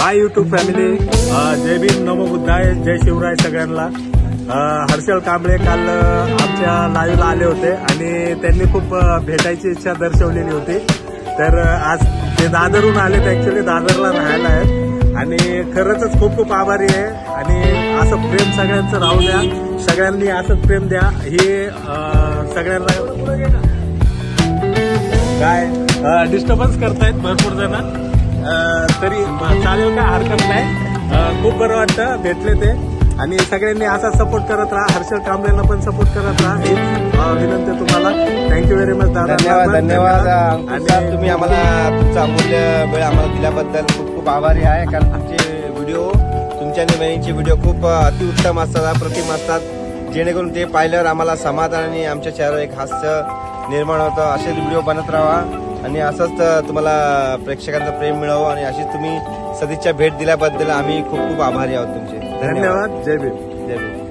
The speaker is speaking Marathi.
हाय यूट्यूब फॅमिली, जय भीम, नमो बुद्धाय, जय शिवराय सगळ्यांना। हर्षल कांबळे काल आमच्या लाईव्हला आले होते आणि त्यांनी खूप भेटायची इच्छा दर्शवलेली होती। तर आज ते दादरहून आलेत, ऍक्च्युली दादरला राहायला आहेत आणि खरंच खूप खूप आभारी आहे। आणि असं प्रेम सगळ्यांचं राहू द्या, सगळ्यांनी असंच प्रेम द्या। हे सगळ्यांना काय डिस्टर्बन्स करतायत भरपूर जण, तरी चालेल, काय हरकत नाही। खूप बरं वाटतं भेटले ते आणि सगळ्यांनी असा सपोर्ट करत राहा। हर्षल कांबळेंना पण सपोर्ट करत राहा, हीच विनंती तुम्हाला। थँक्यू व्हेरी मच दादा। धन्यवाद आणि तुम्ही आम्हाला तुमचा अमूल्य वेळ आम्हाला दिल्याबद्दल खूप खूप आभारी आहे। कारण तुमचे व्हिडिओ, तुमच्या बहिणीचे व्हिडिओ खूप अतिउत्तम असतात, अप्रतिम असतात, जेणेकरून ते पाहिल्यावर आम्हाला समाधान आणि आमच्या चेहऱ्यावर एक हास्य निर्माण होतं। असेच व्हिडिओ बनत राहा आणि असंच तुम्हाला प्रेक्षकांचं प्रेम मिळावं आणि अशीच तुम्ही सदिच्छा भेट दिल्याबद्दल आम्ही खूप खूप आभारी आहोत तुमचे। धन्यवाद। जय भीम। जय भीम।